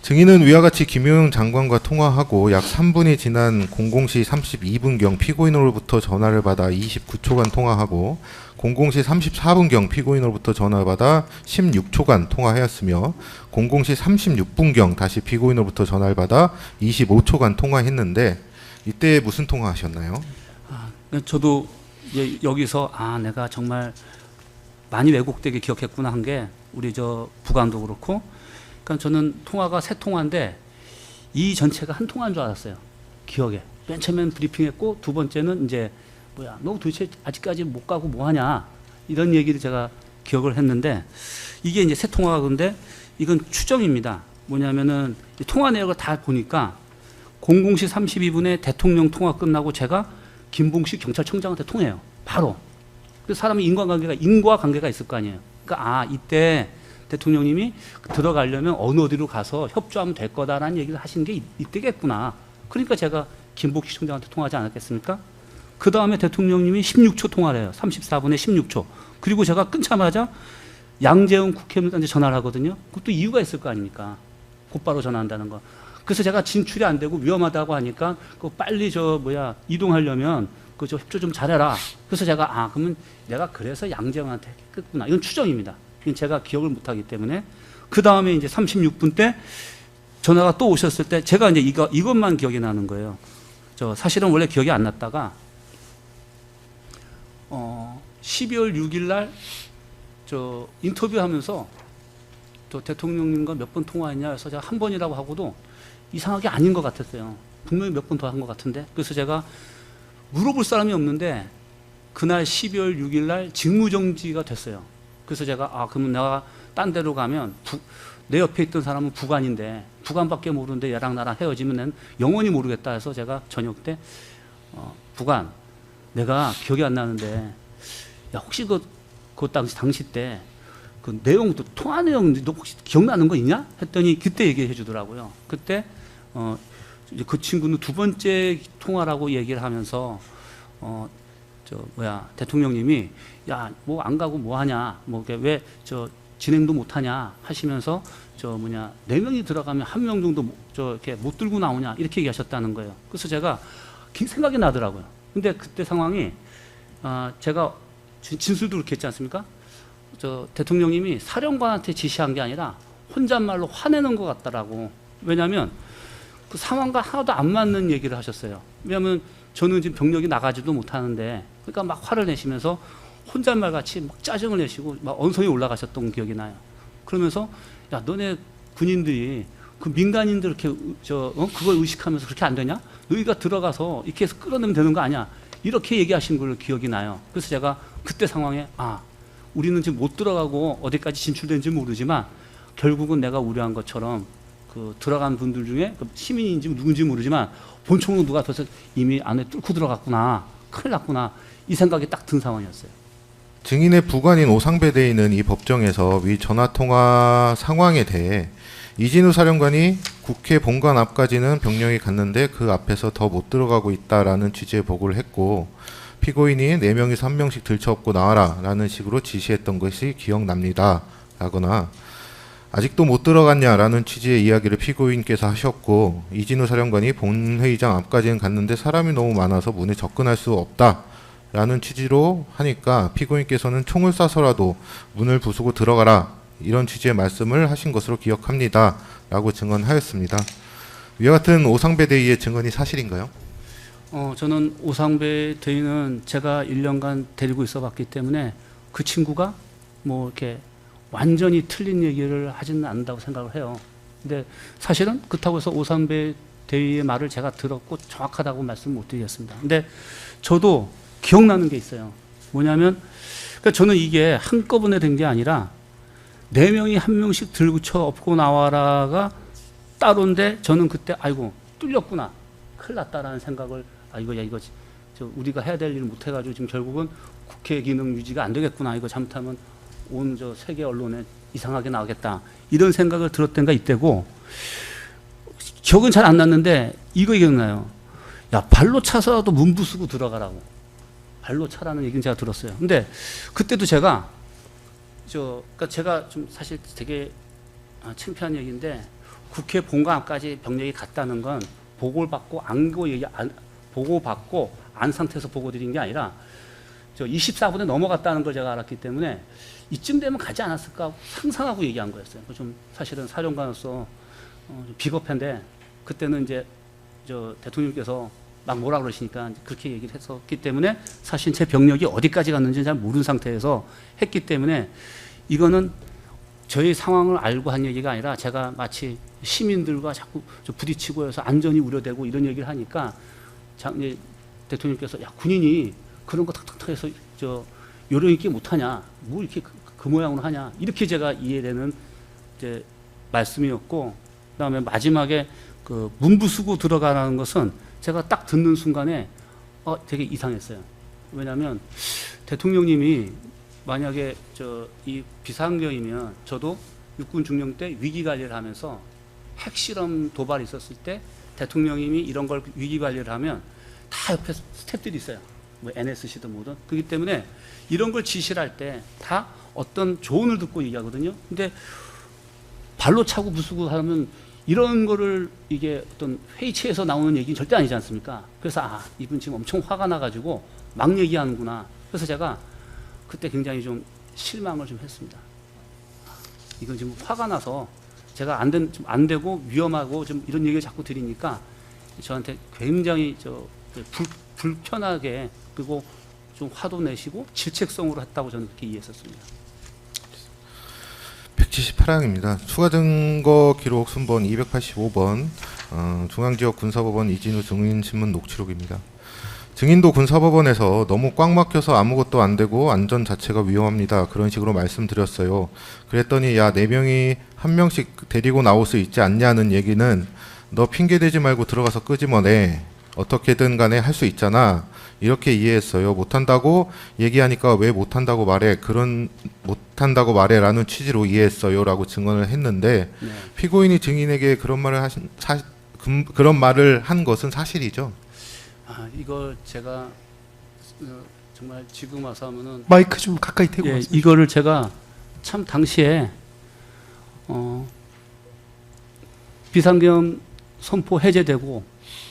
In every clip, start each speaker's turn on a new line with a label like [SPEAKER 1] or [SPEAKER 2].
[SPEAKER 1] 증인은 위와 같이 김효영 장관과 통화하고 약 3분이 지난 00시 32분경 피고인으로부터 전화를 받아 29초간 통화하고 00시 34분경 피고인으로부터 전화를 받아 16초간 통화하였으며 00시 36분경 다시 피고인으로부터 전화를 받아 25초간 통화했는데 이때 무슨 통화하셨나요?
[SPEAKER 2] 저도 이제 여기서 내가 정말 많이 왜곡되게 기억했구나 한 게 우리 저 부관도 그렇고, 그러니까 저는 통화가 세 통화인데 이 전체가 한 통화인 줄 알았어요. 기억에. 맨 처음엔 브리핑했고 두 번째는 이제 뭐야 너 도대체 아직까지 못 가고 뭐 하냐 이런 얘기를 제가 기억을 했는데 이게 이제 세 통화가 근데 이건 추정입니다. 뭐냐면은 통화 내역을 다 보니까 00시 32분에 대통령 통화 끝나고 제가 김봉식 경찰청장한테 통해요. 바로. 그 사람이 인과관계가 있을 거 아니에요. 그러니까 이때 대통령님이 들어가려면 어디로 가서 협조하면 될 거다라는 얘기를 하신 게 이때겠구나. 그러니까 제가 김봉식 청장한테 통화하지 않았겠습니까? 그 다음에 대통령님이 16초 통화를 해요. 34분에 16초. 그리고 제가 끊자마자 양재원 국회의원한테 전화를 하거든요. 그것도 이유가 있을 거 아닙니까? 곧바로 전화한다는 거. 그래서 제가 진출이 안 되고 위험하다고 하니까 빨리 이동하려면 저 협조 좀 잘해라. 그래서 제가 그러면 내가 그래서 양재원한테 했구나. 이건 추정입니다. 이건 제가 기억을 못하기 때문에. 그 다음에 이제 36분 때 전화가 또 오셨을 때 제가 이제 이것만 기억이 나는 거예요. 사실은 원래 기억이 안 났다가 12월 6일 날 인터뷰하면서 대통령님과 몇 번 통화했냐 해서 제가 한 번이라고 하고도 이상하게 아닌 것 같았어요. 분명히 몇 번 더 한 것 같은데. 그래서 제가 물어볼 사람이 없는데 그날 12월 6일 날 직무정지가 됐어요. 그래서 제가 그러면 내가 딴 데로 가면 내 옆에 있던 사람은 부관인데 부관밖에 모르는데 얘랑 나랑 헤어지면 난 영원히 모르겠다 해서 제가 저녁 때 부관 내가 기억이 안 나는데 야 혹시 그 당시 때 그 내용도 통화 내용 너 혹시 기억나는 거 있냐? 했더니 그때 얘기해 주더라고요. 그때 그 친구는 두 번째 통화라고 얘기를 하면서 대통령님이 야 뭐 안 가고 뭐 하냐 왜 진행도 못 하냐 하시면서 4명이 들어가면 1명 정도 이렇게 못 들고 나오냐 이렇게 얘기하셨다는 거예요. 그래서 제가 생각이 나더라고요. 근데 그때 상황이 제가 진술도 그렇게 했지 않습니까? 대통령님이 사령관한테 지시한 게 아니라 혼잣말로 화내는 것 같다라고. 왜냐하면 그 상황과 하나도 안 맞는 얘기를 하셨어요. 왜냐하면 저는 지금 병력이 나가지도 못하는데 그러니까 막 화를 내시면서 혼잣말 같이 막 짜증을 내시고 막 언성이 올라가셨던 기억이 나요. 그러면서 야 너네 군인들이 그 민간인들 이렇게 그걸 의식하면서 그렇게 안 되냐? 너희가 들어가서 이렇게 해서 끌어내면 되는 거 아니야? 이렇게 얘기하신 걸로 기억이 나요. 그래서 제가 그때 상황에 우리는 지금 못 들어가고 어디까지 진출된지 모르지만 결국은 내가 우려한 것처럼 그 들어간 분들 중에 시민인지 누군지 모르지만 본총으로 누가 벌써 이미 안에 뚫고 들어갔구나. 큰일 났구나. 이 생각이 딱 든 상황이었어요.
[SPEAKER 1] 증인의 부관인 오상배 대인은 이 법정에서 위 전화통화 상황에 대해 이진우 사령관이 국회 본관 앞까지는 병력이 갔는데 그 앞에서 더 못 들어가고 있다라는 취지의 보고를 했고 피고인이 4명이서 1명씩 들쳐업고 나와라 라는 식으로 지시했던 것이 기억납니다 라거나 아직도 못 들어갔냐라는 취지의 이야기를 피고인께서 하셨고 이진우 사령관이 본회의장 앞까지는 갔는데 사람이 너무 많아서 문에 접근할 수 없다 라는 취지로 하니까 피고인께서는 총을 쏴서라도 문을 부수고 들어가라 이런 취지의 말씀을 하신 것으로 기억합니다 라고 증언하였습니다. 위와 같은 오상배 대의의 증언이 사실인가요?
[SPEAKER 2] 저는 오상배 대의는 제가 1년간 데리고 있어 봤기 때문에 그 친구가 이렇게 완전히 틀린 얘기를 하지는 않는다고 생각을 해요. 근데 사실은 그렇다고 해서 오상배 대의의 말을 제가 들었고 정확하다고 말씀 못 드리겠습니다. 근데 저도 기억나는 게 있어요. 뭐냐면 그러니까 저는 이게 한꺼번에 된 게 아니라 4명이 1명씩 들쳐 업고 나와라가 따로인데 저는 그때 아이고 뚫렸구나 큰일 났다라는 생각을 이거 우리가 해야 될 일을 못 해가지고 지금 결국은 국회 기능 유지가 안 되겠구나. 이거 잘못하면 온 세계 언론에 이상하게 나오겠다. 이런 생각을 들었던 가 이때고 기억은 잘 안 났는데 이거 기억나요. 야 발로 차서라도 문 부수고 들어가라고. 발로 차라는 얘기는 제가 들었어요. 근데 그때도 제가 그러니까 제가 좀 사실 되게 창피한 얘기인데 국회 본관까지 병력이 갔다는 건 보고를 받고 보고 받고 안 상태에서 보고 드린 게 아니라 저 24분에 넘어갔다는 걸 제가 알았기 때문에 이쯤 되면 가지 않았을까 상상하고 얘기한 거였어요. 좀 사실은 사령관으로서 좀 비겁한데 그때는 이제 저 대통령께서 막 뭐라 그러시니까 그렇게 얘기를 했었기 때문에 사실 제 병력이 어디까지 갔는지 잘 모르는 상태에서 했기 때문에 이거는 저희 상황을 알고 한 얘기가 아니라 제가 마치 시민들과 자꾸 부딪히고 해서 안전이 우려되고 이런 얘기를 하니까 대통령께서 야 군인이 그런 거 탁탁탁 해서 저 요령 있게 못하냐 뭐 이렇게 그 모양으로 하냐 이렇게 제가 이해되는 이제 말씀이었고 그다음에 마지막에 그 문부수고 들어가라는 것은 제가 딱 듣는 순간에 되게 이상했어요. 왜냐하면 대통령님이 만약에 이 비상경이면 저도 육군 중령 때 위기 관리를 하면서 핵실험 도발이 있었을 때 대통령님이 이런 걸 위기 관리를 하면 다 옆에 스태프들이 있어요. 뭐 NSC든 뭐든. 그렇기 때문에 이런 걸 지시를 할 때 다 어떤 조언을 듣고 얘기하거든요. 근데 발로 차고 부수고 하면 이런 거를 이게 어떤 회의체에서 나오는 얘기는 절대 아니지 않습니까? 그래서 이분 지금 엄청 화가 나가지고 막 얘기하는구나. 그래서 제가 그때 굉장히 좀 실망을 좀 했습니다. 이건 지금 화가 나서 제가 안 되고 위험하고 좀 이런 얘기를 자꾸 드리니까 저한테 굉장히 불편하게 그리고 좀 화도 내시고 질책성으로 했다고 저는 그렇게 이해했었습니다.
[SPEAKER 1] 178항입니다. 추가 증거 기록 순번 285번 중앙지역 군사법원 이진우 증인신문 녹취록입니다. 증인도 군사법원에서 너무 꽉 막혀서 아무것도 안 되고 안전 자체가 위험합니다. 그런 식으로 말씀드렸어요. 그랬더니 야 4명이 한 명씩 데리고 나올 수 있지 않냐는 얘기는 너 핑계대지 말고 들어가서 끄집어내. 어떻게든 간에 할 수 있잖아. 이렇게 이해했어요. 못한다고 얘기하니까 왜 못한다고 말해. 못한다고 말해라는 취지로 이해했어요. 라고 증언을 했는데
[SPEAKER 2] 네.
[SPEAKER 1] 피고인이 증인에게 그런 말을 한 것은 사실이죠.
[SPEAKER 2] 이걸 제가 정말 지금 와서 하면은
[SPEAKER 3] 마이크 좀 가까이 대고
[SPEAKER 2] 이거를 제가 참 당시에 비상경 선포 해제되고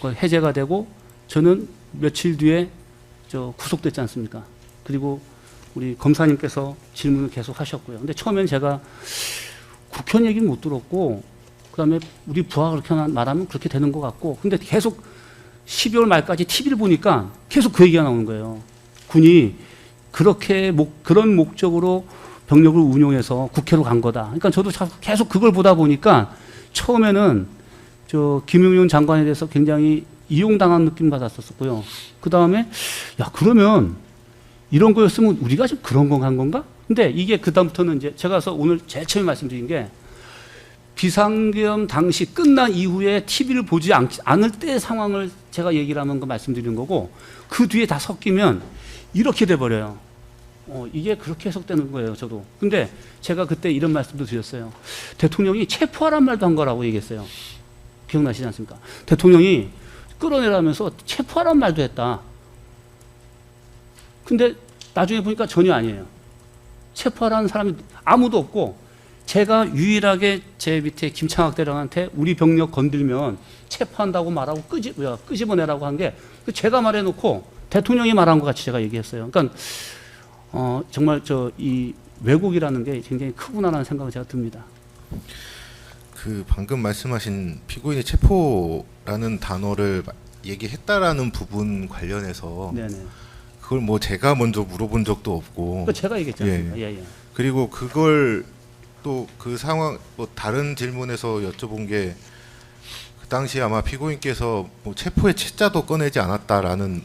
[SPEAKER 2] 해제가 되고 저는 며칠 뒤에 구속됐지 않습니까? 그리고 우리 검사님께서 질문을 계속 하셨고요. 근데 처음엔 제가 국현 얘기는 못 들었고 그다음에 우리 부하가 그렇게 말하면 그렇게 되는 것 같고 근데 계속 12월 말까지 TV를 보니까 계속 그 얘기가 나오는 거예요. 군이 그렇게 그런 목적으로 병력을 운용해서 국회로 간 거다. 그러니까 저도 계속 그걸 보다 보니까 처음에는 김용윤 장관에 대해서 굉장히 이용당한 느낌 받았었고요. 그 다음에 야 그러면 이런 거였으면 우리가 좀 그런 거 한 건가? 근데 이게 그 다음부터는 이제 제가 오늘 제일 처음에 말씀드린 게 비상계엄 당시 끝난 이후에 TV를 보지 않을 때 상황을 제가 얘기를 하는 거 말씀드리는 거고 그 뒤에 다 섞이면 이렇게 돼버려요. 이게 그렇게 해석되는 거예요, 저도. 근데 제가 그때 이런 말씀도 드렸어요. 대통령이 체포하란 말도 한 거라고 얘기했어요. 기억나시지 않습니까? 대통령이 끌어내라면서 체포하란 말도 했다. 근데 나중에 보니까 전혀 아니에요. 체포하라는 사람이 아무도 없고 제가 유일하게 제 밑에 김창학 대령한테 우리 병력 건들면 체포한다고 말하고 끄집어내라고 한 게 제가 말해놓고 대통령이 말한 것 같이 제가 얘기했어요. 그러니까 정말 이 왜곡이라는 게 굉장히 크구나라는 생각을 제가 듭니다.
[SPEAKER 1] 방금 말씀하신 피고인이 체포라는 단어를 얘기했다라는 부분 관련해서
[SPEAKER 2] 네네.
[SPEAKER 1] 그걸 뭐 제가 먼저 물어본 적도 없고
[SPEAKER 2] 제가 얘기했지 않습니까? 예.
[SPEAKER 1] 그리고 그걸 또 그 상황 다른 질문에서 여쭤본 게 그 당시 아마 피고인께서 뭐 체포의 채자도 꺼내지 않았다라는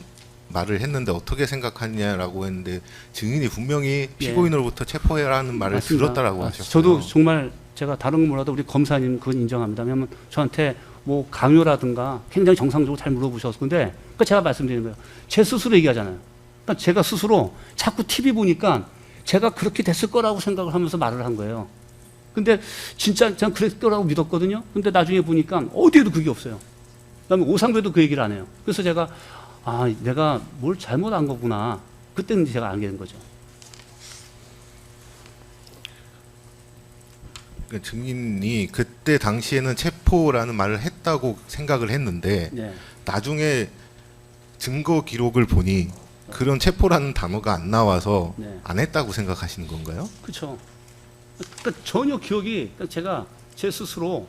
[SPEAKER 1] 말을 했는데 어떻게 생각하냐라고 했는데 증인이 분명히 피고인으로부터 체포해라는 말을
[SPEAKER 2] 맞습니다.
[SPEAKER 1] 들었다라고 하셨어요.
[SPEAKER 2] 저도 정말 제가 다른 건 몰라도 우리 검사님 그건 인정합니다. 왜냐하면 저한테 뭐 강요라든가 굉장히 정상적으로 잘 물어보셔서 근데 제가 말씀드리는 거예요. 제 스스로 얘기하잖아요. 그러니까 제가 스스로 자꾸 TV 보니까 제가 그렇게 됐을 거라고 생각을 하면서 말을 한 거예요. 근데 진짜 저는 그랬을 거라고 믿었거든요. 근데 나중에 보니까 어디에도 그게 없어요. 그다음에 오상배도 그 얘기를 안 해요. 그래서 제가 내가 뭘 잘못한 거구나. 그때는 제가 알게 된 거죠.
[SPEAKER 1] 그 증인이 그때 당시에는 체포라는 말을 했다고 생각을 했는데
[SPEAKER 2] 네.
[SPEAKER 1] 나중에 증거 기록을 보니 그런 체포라는 단어가 안 나와서
[SPEAKER 2] 네.
[SPEAKER 1] 안 했다고 생각하시는 건가요?
[SPEAKER 2] 그렇죠. 그러니까 전혀 기억이 그러니까 제가 제 스스로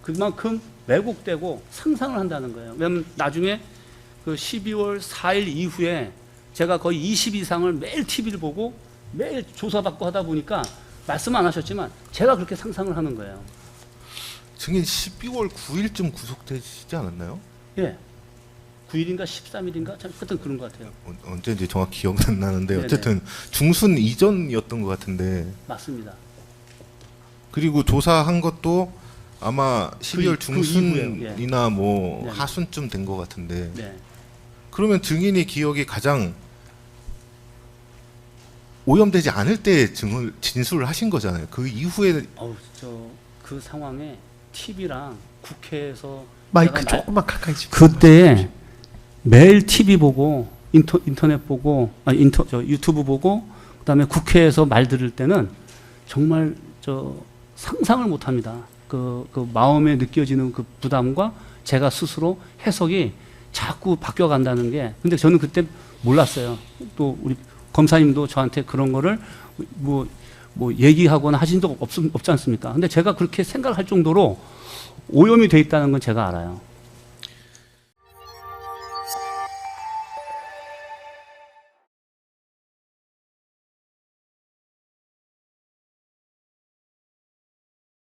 [SPEAKER 2] 그만큼 왜곡되고 상상을 한다는 거예요. 왜냐하면 나중에 그 12월 4일 이후에 제가 거의 20 이상을 매일 TV를 보고 매일 조사받고 하다 보니까 말씀 안 하셨지만 제가 그렇게 상상을 하는 거예요.
[SPEAKER 1] 증인 12월 9일쯤 구속되시지 않았나요?
[SPEAKER 2] 예. 9일인가 13일인가 참 하여튼 그런 것 같아요.
[SPEAKER 1] 언제인지 정확히 기억은 안 나는데
[SPEAKER 2] 네네.
[SPEAKER 1] 어쨌든 중순 이전이었던 것 같은데
[SPEAKER 2] 맞습니다.
[SPEAKER 1] 그리고 조사한 것도 아마 12월
[SPEAKER 2] 그 이후에요.
[SPEAKER 1] 중순이나 뭐
[SPEAKER 2] 네.
[SPEAKER 1] 하순쯤 된 것 같은데
[SPEAKER 2] 네.
[SPEAKER 1] 그러면 증인이 기억이 가장 오염되지 않을 때 진술을 하신 거잖아요. 그 이후에
[SPEAKER 2] 그 상황에 TV랑 국회에서
[SPEAKER 3] 마이크
[SPEAKER 2] 제가
[SPEAKER 3] 조금만 가까이 좀.
[SPEAKER 2] 그때 매일 TV 보고 인터넷 보고 유튜브 보고 그다음에 국회에서 말 들을 때는 정말 상상을 못 합니다. 그 마음에 느껴지는 그 부담과 제가 스스로 해석이 자꾸 바뀌어 간다는 게 근데 저는 그때 몰랐어요. 또 우리 검사님도 저한테 그런 거를 뭐 얘기하거나 하신 적 없지 않습니까? 근데 제가 그렇게 생각할 정도로 오염이 돼 있다는 건 제가 알아요.